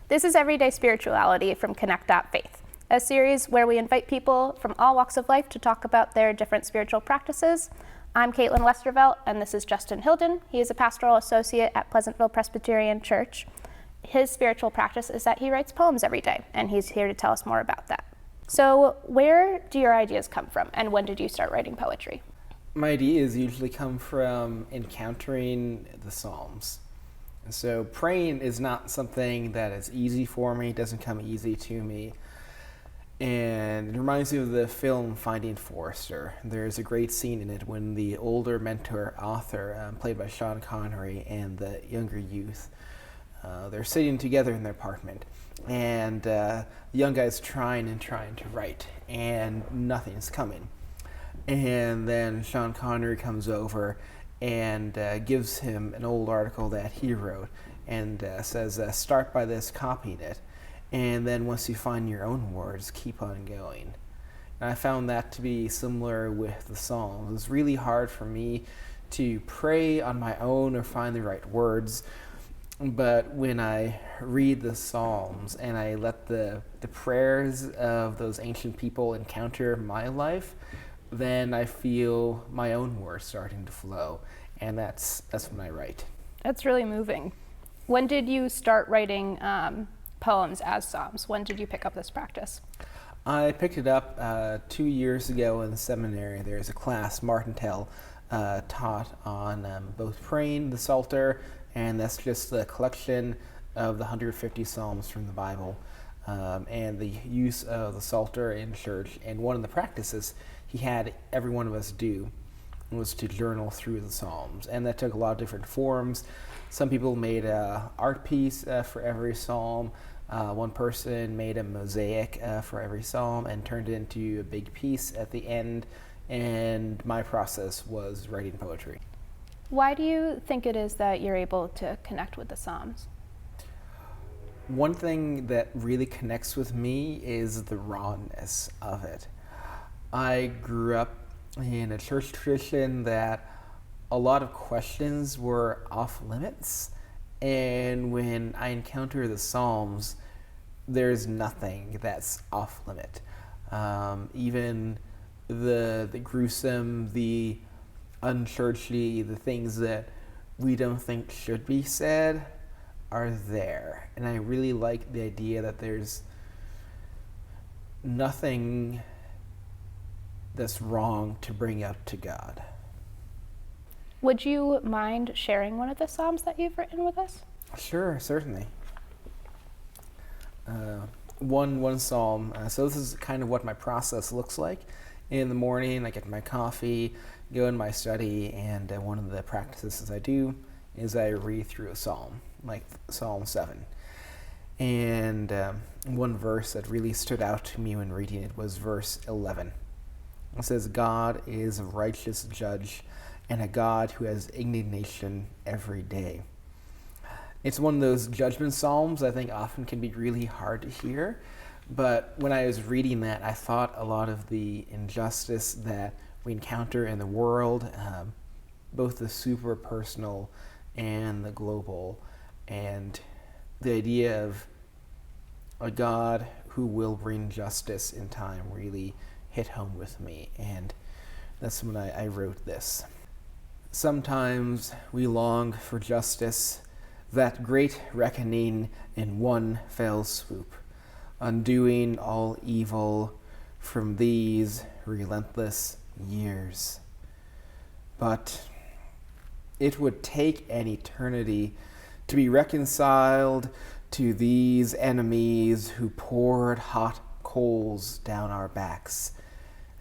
This is Everyday Spirituality from Connect.Faith, a series where we invite people from all walks of life to talk about their different spiritual practices. I'm Caitlin Westervelt, and this is Justin Hylden. He is a Pastoral Associate at Pleasantville Presbyterian Church. His spiritual practice is that he writes poems every day, and he's here to tell us more about that. So where do your ideas come from, and when did you start writing poetry? My ideas usually come from encountering the Psalms. And so praying is not something that is easy for me, it doesn't come easy to me. And it reminds me of the film Finding Forrester. There's a great scene in it when the older mentor author, played by Sean Connery, and the younger youth, they're sitting together in their apartment. And the young guy's trying to write, and nothing's coming. And then Sean Connery comes over and gives him an old article that he wrote and says, start by this, copying it. And then once you find your own words, keep on going. And I found that to be similar with the Psalms. It's really hard for me to pray on my own or find the right words. But when I read the Psalms and I let the prayers of those ancient people encounter my life, then I feel my own words starting to flow, and that's when I write. That's really moving. When did you start writing poems as psalms? When did you pick up this practice? I picked it up 2 years ago in the seminary. There's a class Martintel taught on both praying the Psalter, and that's just the collection of the 150 psalms from the Bible, and the use of the Psalter in church. And one of the practices he had every one of us do was to journal through the Psalms, and that took a lot of different forms. Some people made an art piece for every psalm. One person made a mosaic for every psalm and turned it into a big piece at the end, and my process was writing poetry. Why do you think it is that you're able to connect with the Psalms? One thing that really connects with me is the rawness of it. I grew up in a church tradition that a lot of questions were off limits, and when I encounter the Psalms, there's nothing that's off limit. Even the gruesome, the un-churchy, the things that we don't think should be said are there. And I really like the idea that there's nothing that's wrong to bring up to God. Would you mind sharing one of the psalms that you've written with us? Sure, certainly. One psalm. So this is kind of what my process looks like. In the morning, I get my coffee, go in my study, and one of the practices I do is I read through a psalm, like Psalm 7. And one verse that really stood out to me when reading it was verse 11. It says, God is a righteous judge and a God who has indignation every day. It's one of those judgment psalms I think often can be really hard to hear, but when I was reading that, I thought a lot of the injustice that we encounter in the world, both the super personal and the global, and the idea of a God who will bring justice in time really hit home with me, and that's when I wrote this. Sometimes we long for justice, that great reckoning in one fell swoop, undoing all evil from these relentless years. But it would take an eternity to be reconciled to these enemies who poured hot coals down our backs,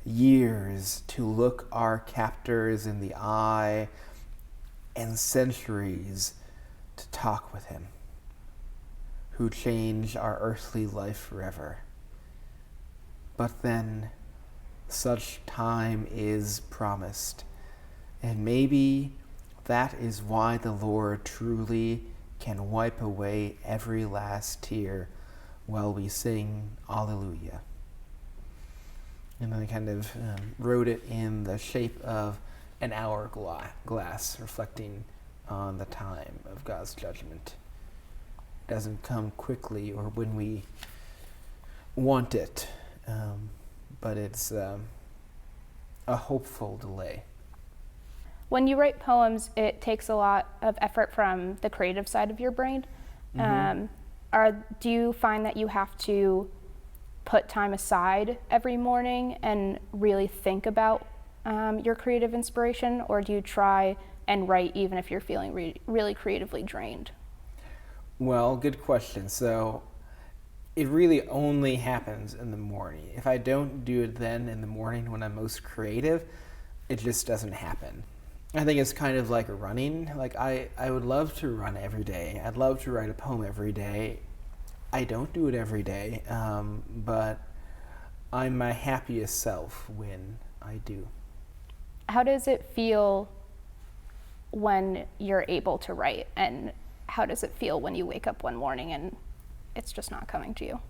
years to look our captors in the eye, and centuries to talk with him, who changed our earthly life forever. But then such time is promised, and maybe that is why the Lord truly can wipe away every last tear while we sing Alleluia. And I kind of wrote it in the shape of an hourglass, reflecting on the time of God's judgment. doesn't come quickly or when we want it, but it's a hopeful delay. When you write poems, it takes a lot of effort from the creative side of your brain. Do you find that you have to put time aside every morning and really think about your creative inspiration, or do you try and write even if you're feeling really creatively drained? Well, good question. So it really only happens in the morning. If I don't do it then in the morning when I'm most creative, it just doesn't happen. I think it's kind of like running. Like I would love to run every day. I'd love to write a poem every day. I don't do it every day, but I'm my happiest self when I do. How does it feel when you're able to write, and how does it feel when you wake up one morning and it's just not coming to you?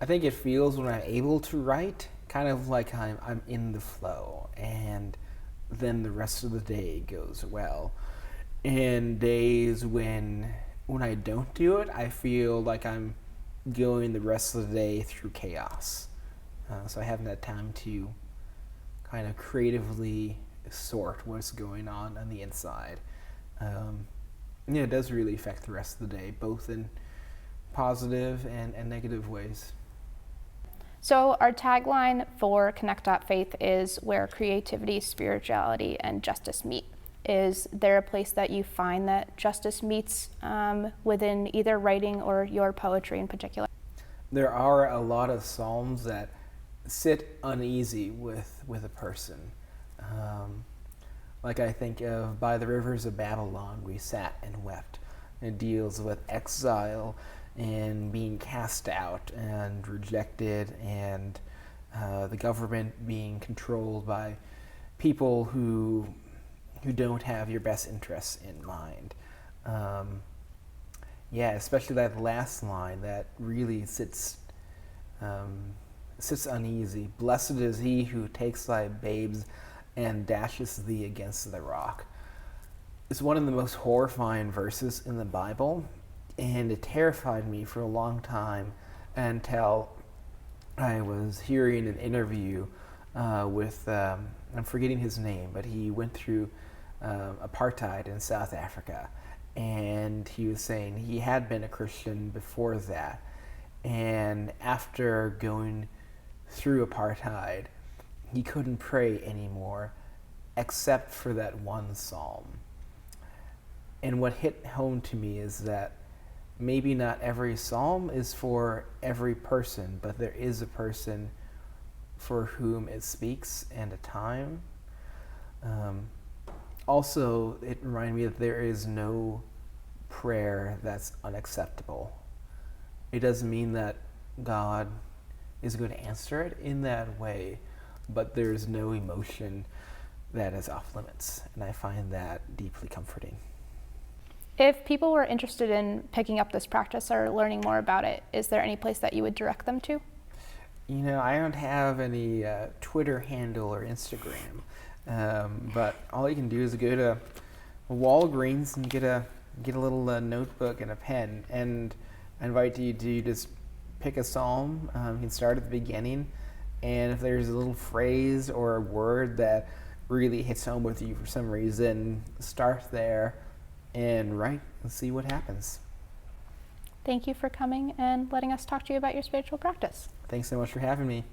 I think it feels when I'm able to write kind of like I'm in the flow, and then the rest of the day goes well. And days when I don't do it, I feel like I'm going the rest of the day through chaos. So I haven't had time to kind of creatively sort what's going on the inside. It does really affect the rest of the day, both in positive and negative ways. So our tagline for Connect.Faith is where creativity, spirituality, and justice meet. Is there a place that you find that justice meets within either writing or your poetry in particular? There are a lot of psalms that sit uneasy with a person. Like I think of By the Rivers of Babylon, we sat and wept. It deals with exile and being cast out and rejected, and the government being controlled by people who don't have your best interests in mind. Especially that last line that really sits uneasy. Blessed is he who takes thy babes and dashes thee against the rock. It's one of the most horrifying verses in the Bible, and it terrified me for a long time until I was hearing an interview with, I'm forgetting his name, but he went through apartheid in South Africa, and he was saying he had been a Christian before that, and after going through apartheid, he couldn't pray anymore except for that one psalm. And what hit home to me is that maybe not every psalm is for every person, but there is a person for whom it speaks and a time. Also, it reminded me that there is no prayer that's unacceptable. It doesn't mean that God is going to answer it in that way, but there's no emotion that is off limits, and I find that deeply comforting. If people were interested in picking up this practice or learning more about it, is there any place that you would direct them to? I don't have any Twitter handle or Instagram, but all you can do is go to Walgreens and get a little notebook and a pen, and I invite you to just pick a psalm. You can start at the beginning, and if there's a little phrase or a word that really hits home with you for some reason, start there and write and see what happens. Thank you for coming and letting us talk to you about your spiritual practice. Thanks so much for having me.